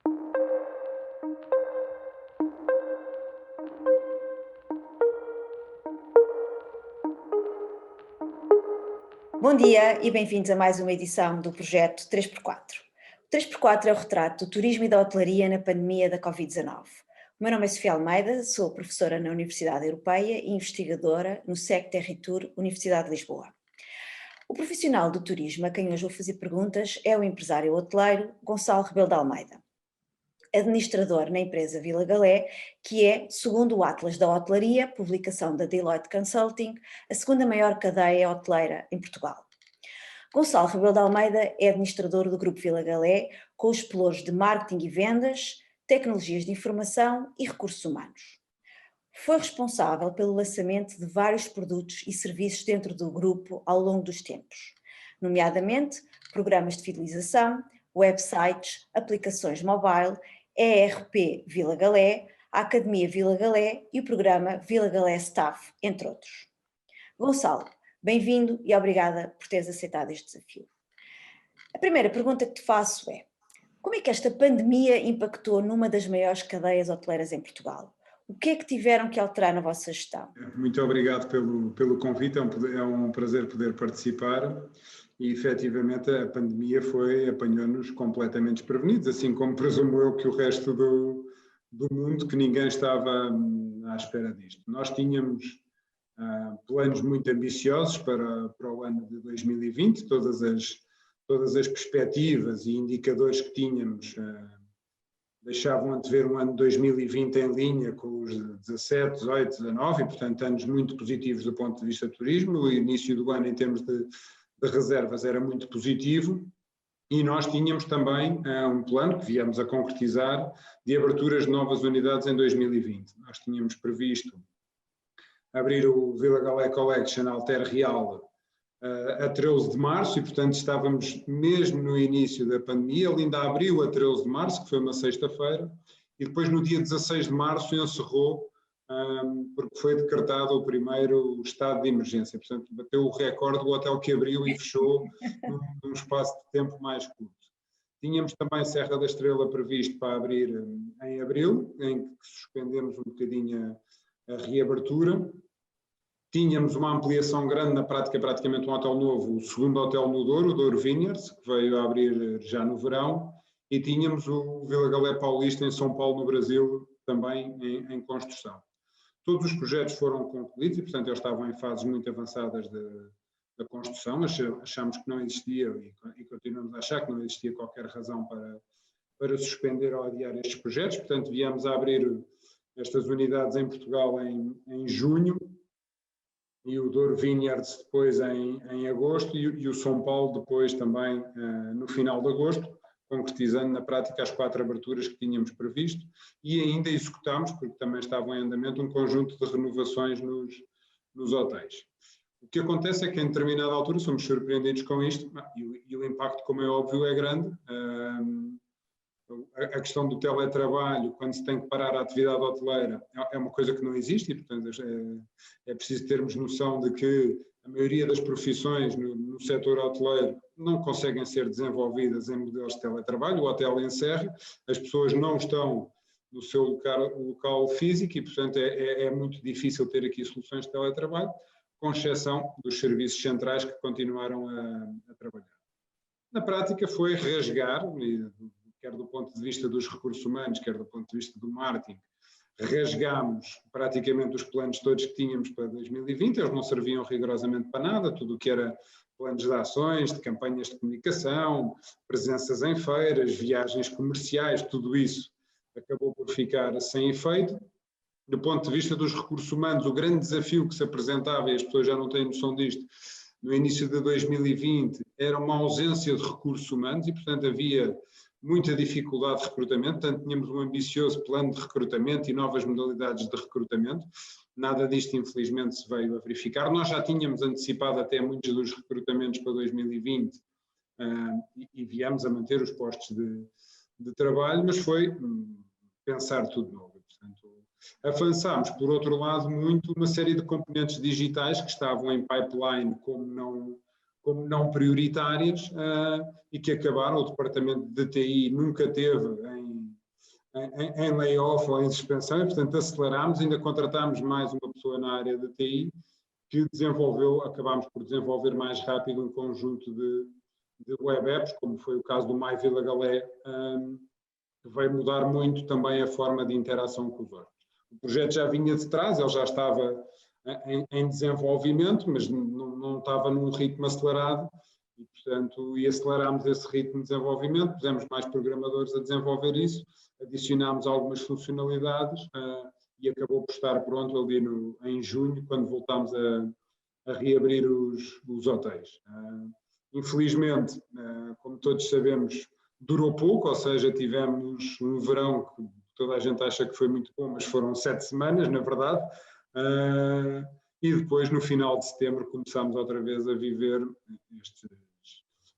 Bom dia e bem-vindos a mais uma edição do projeto 3x4. O 3x4 é o retrato do turismo e da hotelaria na pandemia da Covid-19. O meu nome é Sofia Almeida, sou professora na Universidade Europeia e investigadora no SEC Territour, Universidade de Lisboa. O profissional do turismo a quem hoje vou fazer perguntas é o empresário hoteleiro Gonçalo Rebelo de Almeida, administrador na empresa Vila Galé, que é, segundo o Atlas da Hotelaria, publicação da Deloitte Consulting, a segunda maior cadeia hoteleira em Portugal. Gonçalo Rebelo de Almeida é administrador do Grupo Vila Galé, com os pelouros de marketing e vendas, tecnologias de informação e recursos humanos. Foi responsável pelo lançamento de vários produtos e serviços dentro do grupo ao longo dos tempos, nomeadamente programas de fidelização, websites, aplicações mobile, ERP Vila Galé, a Academia Vila Galé e o programa Vila Galé Staff, entre outros. Gonçalo, bem-vindo e obrigada por teres aceitado este desafio. A primeira pergunta que te faço é: como é que esta pandemia impactou numa das maiores cadeias hoteleiras em Portugal? O que é que tiveram que alterar na vossa gestão? Muito obrigado pelo convite, é um prazer poder participar e efetivamente a pandemia apanhou-nos completamente desprevenidos, assim como presumo eu que o resto do mundo, que ninguém estava à espera disto. Nós tínhamos planos muito ambiciosos para o ano de 2020, todas as perspectivas e indicadores que tínhamos deixavam antever um ano de 2020 em linha com os 17, 18, 19 e, portanto, anos muito positivos do ponto de vista do turismo. O início do ano, em termos de reservas, era muito positivo e nós tínhamos também um plano que viemos a concretizar de aberturas de novas unidades em 2020. Nós tínhamos previsto abrir o Vila Galé Collection Alter Real a 13 de março e, portanto, estávamos mesmo no início da pandemia. Ele ainda abriu a 13 de março, que foi uma sexta-feira, e depois no dia 16 de março encerrou, porque foi decretado o primeiro estado de emergência. Portanto, bateu o recorde do hotel que abriu e fechou num espaço de tempo mais curto. Tínhamos também Serra da Estrela previsto para abrir em abril, em que suspendemos um bocadinho a reabertura. Tínhamos uma ampliação grande, na prática praticamente um hotel novo, o segundo hotel no Douro, o Douro Vineyards, que veio a abrir já no verão, e tínhamos o Vila Galé Paulista em São Paulo, no Brasil, também em construção. Todos os projetos foram concluídos e, portanto, eles estavam em fases muito avançadas da construção. Achámos que não existia, e continuamos a achar que não existia qualquer razão para suspender ou adiar estes projetos. Portanto, viemos a abrir estas unidades em Portugal em junho, e o Douro Vineyards depois em agosto e o São Paulo depois também no final de agosto, concretizando na prática as 4 aberturas que tínhamos previsto e ainda executámos, porque também estavam em andamento, um conjunto de renovações nos hotéis. O que acontece é que em determinada altura somos surpreendidos com isto e o impacto, como é óbvio, é grande. A questão do teletrabalho, quando se tem que parar a atividade hoteleira, é uma coisa que não existe e, portanto, é preciso termos noção de que a maioria das profissões no setor hoteleiro não conseguem ser desenvolvidas em modelos de teletrabalho. O hotel encerra, as pessoas não estão no seu local físico e, portanto, é muito difícil ter aqui soluções de teletrabalho, com exceção dos serviços centrais que continuaram a trabalhar. Na prática foi rasgar, quer do ponto de vista dos recursos humanos, quer do ponto de vista do marketing, rasgámos praticamente os planos todos que tínhamos para 2020, eles não serviam rigorosamente para nada, tudo o que era planos de ações, de campanhas de comunicação, presenças em feiras, viagens comerciais, tudo isso acabou por ficar sem efeito. Do ponto de vista dos recursos humanos, o grande desafio que se apresentava, e as pessoas já não têm noção disto, no início de 2020, era uma ausência de recursos humanos e, portanto, havia muita dificuldade de recrutamento, portanto tínhamos um ambicioso plano de recrutamento e novas modalidades de recrutamento. Nada disto, infelizmente, se veio a verificar. Nós já tínhamos antecipado até muitos dos recrutamentos para 2020 e viemos a manter os postos de trabalho, mas foi pensar tudo de novo. Portanto, avançámos, por outro lado, muito uma série de componentes digitais que estavam em pipeline como não prioritárias e que acabaram. O departamento de TI nunca teve em layoff ou em suspensão, e portanto acelerámos, ainda contratámos mais uma pessoa na área de TI, que acabámos por desenvolver mais rápido um conjunto de web apps, como foi o caso do My Vila Galé, que veio mudar muito também a forma de interação com os hóspedes. O projeto já vinha de trás, ele já estava em desenvolvimento, mas não estava num ritmo acelerado, e portanto acelerámos esse ritmo de desenvolvimento, pusemos mais programadores a desenvolver isso, adicionámos algumas funcionalidades, e acabou por estar pronto ali em junho, quando voltámos a reabrir os hotéis. Infelizmente, como todos sabemos, durou pouco, ou seja, tivemos um verão que toda a gente acha que foi muito bom, mas foram 7 semanas, na verdade, e depois, no final de setembro, começámos outra vez a viver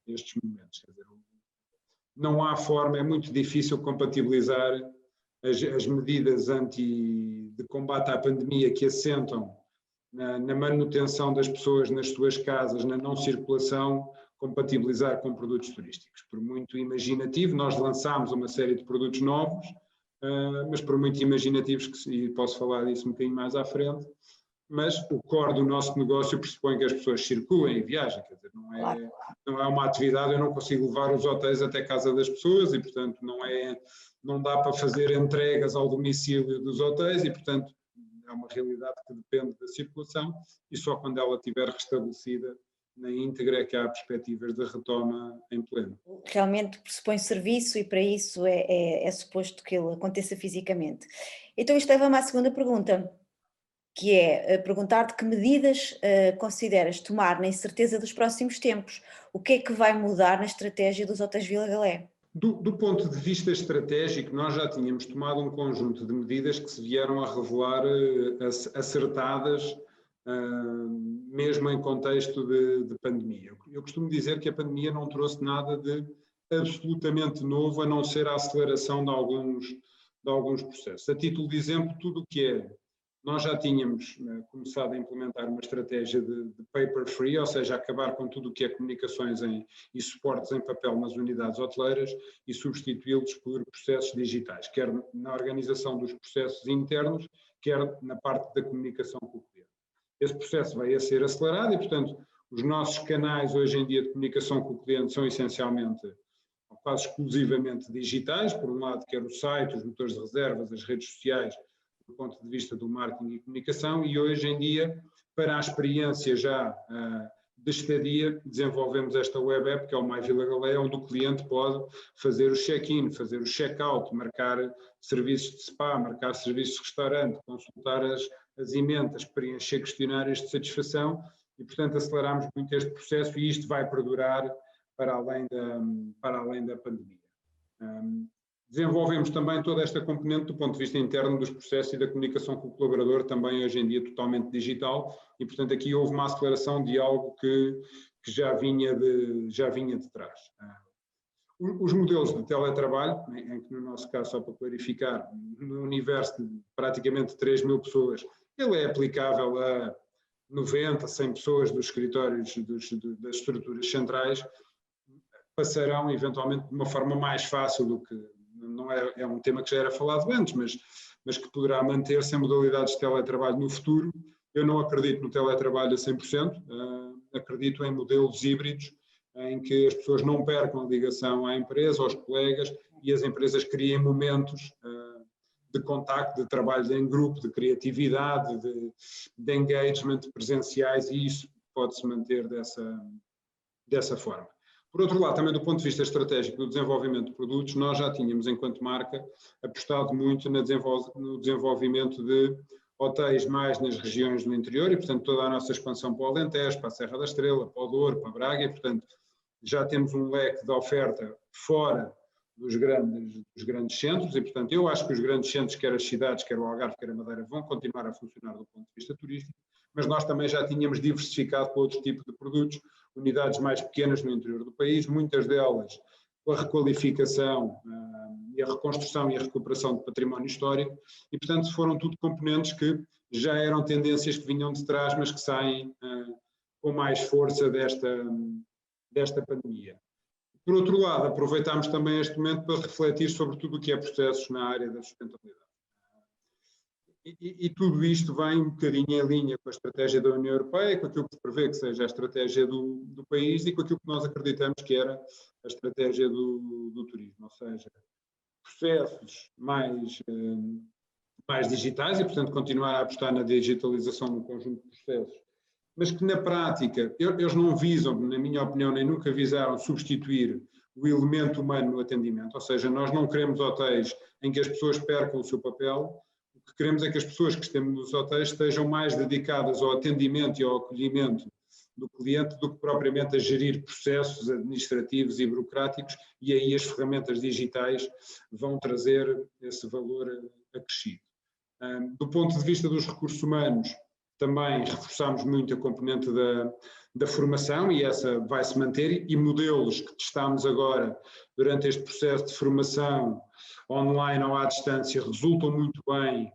estes momentos. Quer dizer, não há forma, é muito difícil compatibilizar as medidas de combate à pandemia que assentam na manutenção das pessoas nas suas casas, na não circulação, compatibilizar com produtos turísticos. Por muito imaginativo, nós lançámos uma série de produtos novos, mas por muito imaginativos, e posso falar disso um bocadinho mais à frente, mas o core do nosso negócio pressupõe que as pessoas circulem e viajem, quer dizer, não é uma atividade, eu não consigo levar os hotéis até a casa das pessoas e, portanto, não dá para fazer entregas ao domicílio dos hotéis e, portanto, é uma realidade que depende da circulação e só quando ela estiver restabelecida na íntegra é que há perspectivas de retoma em pleno. Realmente pressupõe serviço e para isso é suposto que ele aconteça fisicamente. Então isto leva-me à segunda pergunta, que é perguntar-te que medidas consideras tomar na incerteza dos próximos tempos. O que é que vai mudar na estratégia dos hotéis Vila Galé? Do ponto de vista estratégico, nós já tínhamos tomado um conjunto de medidas que se vieram a revelar acertadas, mesmo em contexto de pandemia. Eu costumo dizer que a pandemia não trouxe nada de absolutamente novo, a não ser a aceleração de alguns processos. A título de exemplo, tudo o que nós já tínhamos começado a implementar uma estratégia de paper free, ou seja, acabar com tudo o que é comunicações e suportes em papel nas unidades hoteleiras e substituí-los por processos digitais, quer na organização dos processos internos, quer na parte da comunicação com o cliente. Esse processo vai a ser acelerado e, portanto, os nossos canais hoje em dia de comunicação com o cliente são essencialmente, ou quase exclusivamente digitais, por um lado, quer o site, os motores de reservas, as redes sociais, do ponto de vista do marketing e comunicação, e hoje em dia, para a experiência já de estadia, desenvolvemos esta web app, que é o My Vila Galé, onde o cliente pode fazer o check-in, fazer o check-out, marcar serviços de spa, marcar serviços de restaurante, consultar as emendas, preencher questionários de satisfação, e portanto aceleramos muito este processo e isto vai perdurar para além da pandemia. Desenvolvemos também toda esta componente do ponto de vista interno dos processos e da comunicação com o colaborador, também hoje em dia totalmente digital, e portanto aqui houve uma aceleração de algo que já vinha de trás. Os modelos de teletrabalho, em que no nosso caso, só para clarificar, no universo de praticamente 3.000 pessoas, ele é aplicável a 90, 100 pessoas dos escritórios das estruturas centrais, passarão eventualmente de uma forma mais fácil do que, não é um tema que já era falado antes, mas que poderá manter-se em modalidades de teletrabalho no futuro. Eu não acredito no teletrabalho a 100%, acredito em modelos híbridos, em que as pessoas não percam a ligação à empresa, aos colegas, e as empresas criem momentos de contacto, de trabalho em grupo, de criatividade, de engagement presenciais, e isso pode-se manter dessa forma. Por outro lado, também do ponto de vista estratégico do desenvolvimento de produtos, nós já tínhamos, enquanto marca, apostado muito no desenvolvimento de hotéis mais nas regiões do interior e, portanto, toda a nossa expansão para o Alentejo, para a Serra da Estrela, para o Douro, para Braga, e, portanto, já temos um leque de oferta fora dos grandes centros e, portanto, eu acho que os grandes centros, quer as cidades, quer o Algarve, quer a Madeira, vão continuar a funcionar do ponto de vista turístico, mas nós também já tínhamos diversificado para outro tipo de produtos, unidades mais pequenas no interior do país, muitas delas com a requalificação e a reconstrução e a recuperação de património histórico, e portanto foram tudo componentes que já eram tendências que vinham de trás, mas que saem com mais força desta pandemia. Por outro lado, aproveitámos também este momento para refletir sobre tudo o que é processos na área da sustentabilidade. E tudo isto vem um bocadinho em linha com a estratégia da União Europeia, com aquilo que se prevê que seja a estratégia do país e com aquilo que nós acreditamos que era a estratégia do turismo, ou seja, processos mais digitais e, portanto, continuar a apostar na digitalização de um conjunto de processos, mas que na prática eles não visam, na minha opinião, nem nunca visaram substituir o elemento humano no atendimento, ou seja, nós não queremos hotéis em que as pessoas percam o seu papel. O que queremos é que as pessoas que estejam nos hotéis estejam mais dedicadas ao atendimento e ao acolhimento do cliente do que propriamente a gerir processos administrativos e burocráticos, e aí as ferramentas digitais vão trazer esse valor acrescido. Do ponto de vista dos recursos humanos, também reforçamos muito a componente da formação e essa vai se manter, e modelos que testámos agora durante este processo de formação online ou à distância resultam muito bem,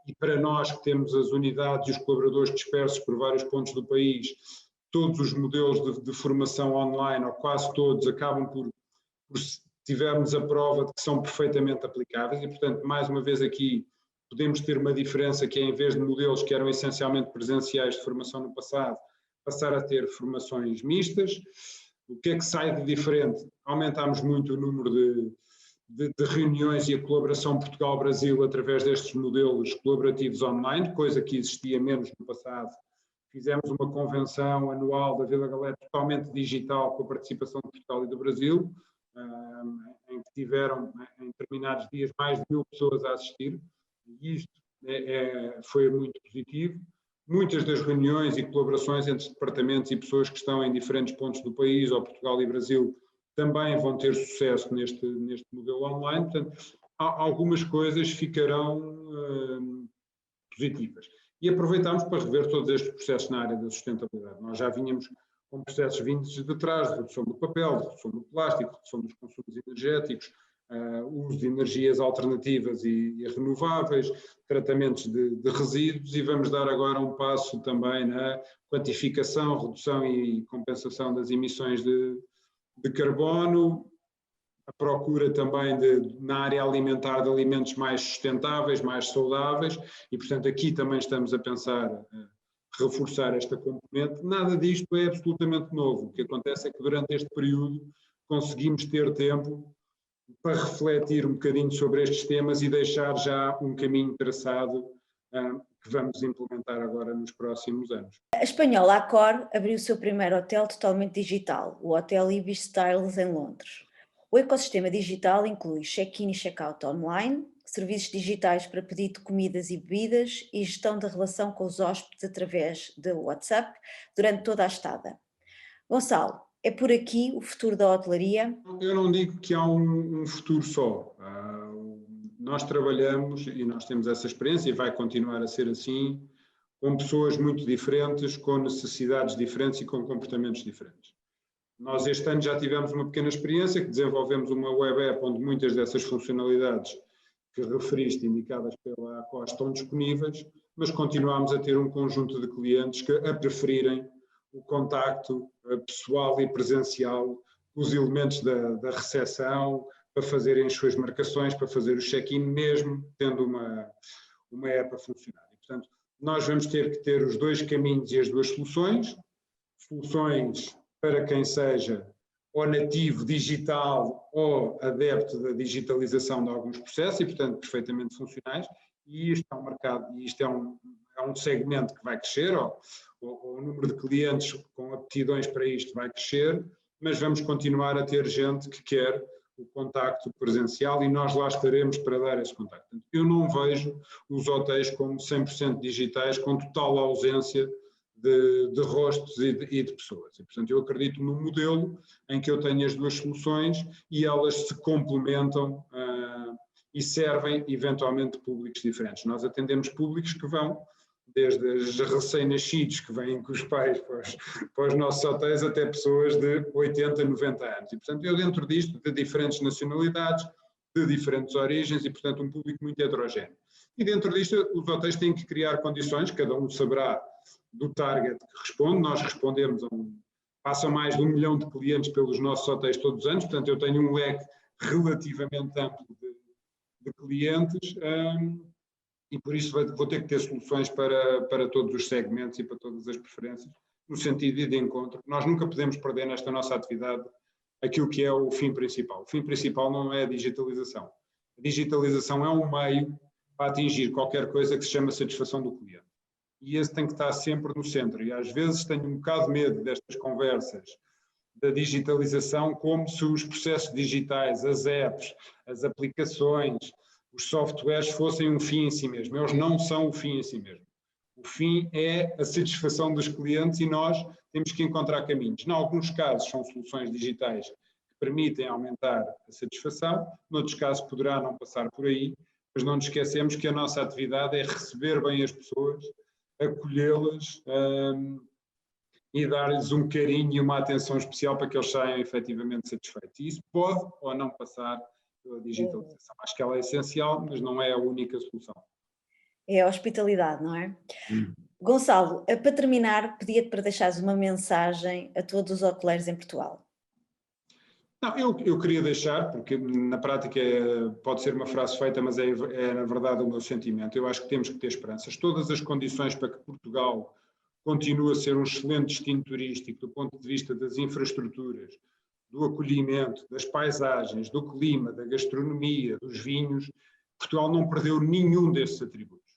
e para nós que temos as unidades e os colaboradores dispersos por vários pontos do país, todos os modelos de formação online, ou quase todos, acabam por tivermos a prova de que são perfeitamente aplicáveis e, portanto, mais uma vez aqui podemos ter uma diferença que é, em vez de modelos que eram essencialmente presenciais de formação no passado, passar a ter formações mistas. O que é que sai de diferente? Aumentámos muito o número de reuniões e a colaboração Portugal-Brasil através destes modelos colaborativos online, coisa que existia menos no passado. Fizemos uma convenção anual da Vila Galé totalmente digital com a participação de Portugal e do Brasil, em que tiveram em determinados dias mais de 1000 pessoas a assistir, e isto foi muito positivo. Muitas das reuniões e colaborações entre departamentos e pessoas que estão em diferentes pontos do país, ou Portugal e Brasil, também vão ter sucesso neste modelo online. Portanto, algumas coisas ficarão positivas. E aproveitamos para rever todos estes processos na área da sustentabilidade. Nós já vínhamos com processos vindos de trás, de redução do papel, de redução do plástico, de redução dos consumos energéticos, uso de energias alternativas e renováveis, tratamentos de resíduos, e vamos dar agora um passo também na quantificação, redução e compensação das emissões de carbono, a procura também na área alimentar de alimentos mais sustentáveis, mais saudáveis, e portanto aqui também estamos a pensar reforçar esta componente. Nada disto é absolutamente novo. O que acontece é que durante este período conseguimos ter tempo para refletir um bocadinho sobre estes temas e deixar já um caminho traçado que vamos implementar agora nos próximos anos. A espanhola Accor abriu o seu primeiro hotel totalmente digital, o Hotel Ibis Styles em Londres. O ecossistema digital inclui check-in e check-out online, serviços digitais para pedido de comidas e bebidas e gestão da relação com os hóspedes através de WhatsApp durante toda a estada. Gonçalo, é por aqui o futuro da hotelaria? Eu não digo que há um futuro só. Nós trabalhamos, e nós temos essa experiência, e vai continuar a ser assim, com pessoas muito diferentes, com necessidades diferentes e com comportamentos diferentes. Nós este ano já tivemos uma pequena experiência, que desenvolvemos uma web app onde muitas dessas funcionalidades que referiste, indicadas pela Accor, estão disponíveis, mas continuamos a ter um conjunto de clientes que a preferirem o contacto pessoal e presencial, os elementos da recepção, para fazerem as suas marcações, para fazer o check-in, mesmo tendo uma app a funcionar. E, portanto, nós vamos ter que ter os dois caminhos e as duas soluções para quem seja ou nativo digital ou adepto da digitalização de alguns processos e, portanto, perfeitamente funcionais, e isto é um mercado, e isto é um segmento que vai crescer, ou o número de clientes com aptidões para isto vai crescer, mas vamos continuar a ter gente que quer o contacto presencial e nós lá estaremos para dar esse contacto. Eu não vejo os hotéis como 100% digitais, com total ausência de rostos e de pessoas. E, portanto, eu acredito num modelo em que eu tenho as duas soluções e elas se complementam e servem eventualmente públicos diferentes. Nós atendemos públicos que vão desde os recém-nascidos que vêm com os pais para os nossos hotéis até pessoas de 80, 90 anos. E, portanto, eu dentro disto, de diferentes nacionalidades, de diferentes origens e, portanto, um público muito heterogéneo. E dentro disto, os hotéis têm que criar condições, cada um saberá do target que responde, nós respondemos passam mais de 1 milhão de clientes pelos nossos hotéis todos os anos, portanto eu tenho um leque relativamente amplo de clientes, e por isso vou ter que ter soluções para todos os segmentos e para todas as preferências, no sentido de ir de encontro. Nós nunca podemos perder nesta nossa atividade aquilo que é o fim principal. O fim principal não é a digitalização. A digitalização é um meio para atingir qualquer coisa que se chama satisfação do cliente. E esse tem que estar sempre no centro. E às vezes tenho um bocado de medo destas conversas da digitalização, como se os processos digitais, as apps, as aplicações, os softwares fossem um fim em si mesmo. Eles não são o fim em si mesmo. O fim é a satisfação dos clientes e nós temos que encontrar caminhos. Em alguns casos são soluções digitais que permitem aumentar a satisfação, noutros casos poderá não passar por aí, mas não nos esquecemos que a nossa atividade é receber bem as pessoas, acolhê-las e dar-lhes um carinho e uma atenção especial para que eles saiam efetivamente satisfeitos. E isso pode ou não passar pela digitalização. Acho que ela é essencial, mas não é a única solução. É a hospitalidade, não é? Gonçalo, para terminar, pedia-te para deixares uma mensagem a todos os hoteleiros em Portugal. Não, eu queria deixar, porque na prática pode ser uma frase feita, mas é na verdade o meu sentimento. Eu acho que temos que ter esperanças. Todas as condições para que Portugal continue a ser um excelente destino turístico do ponto de vista das infraestruturas, do acolhimento, das paisagens, do clima, da gastronomia, dos vinhos. Portugal não perdeu nenhum desses atributos.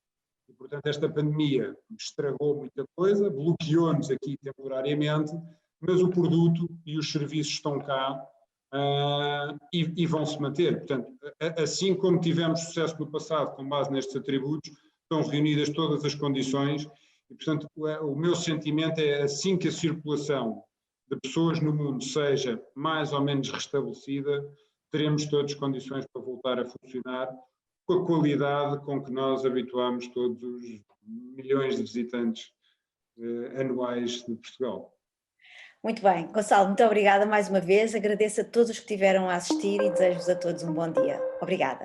E, portanto, esta pandemia estragou muita coisa, bloqueou-nos aqui temporariamente, mas o produto e os serviços estão cá e vão se manter. Portanto, assim como tivemos sucesso no passado com base nestes atributos, estão reunidas todas as condições e, portanto, o meu sentimento é assim que a circulação de pessoas no mundo seja mais ou menos restabelecida, teremos todas as condições para voltar a funcionar com a qualidade com que nós habituamos todos os milhões de visitantes anuais de Portugal. Muito bem, Gonçalo, muito obrigada mais uma vez, agradeço a todos os que estiveram a assistir e desejo-vos a todos um bom dia. Obrigada.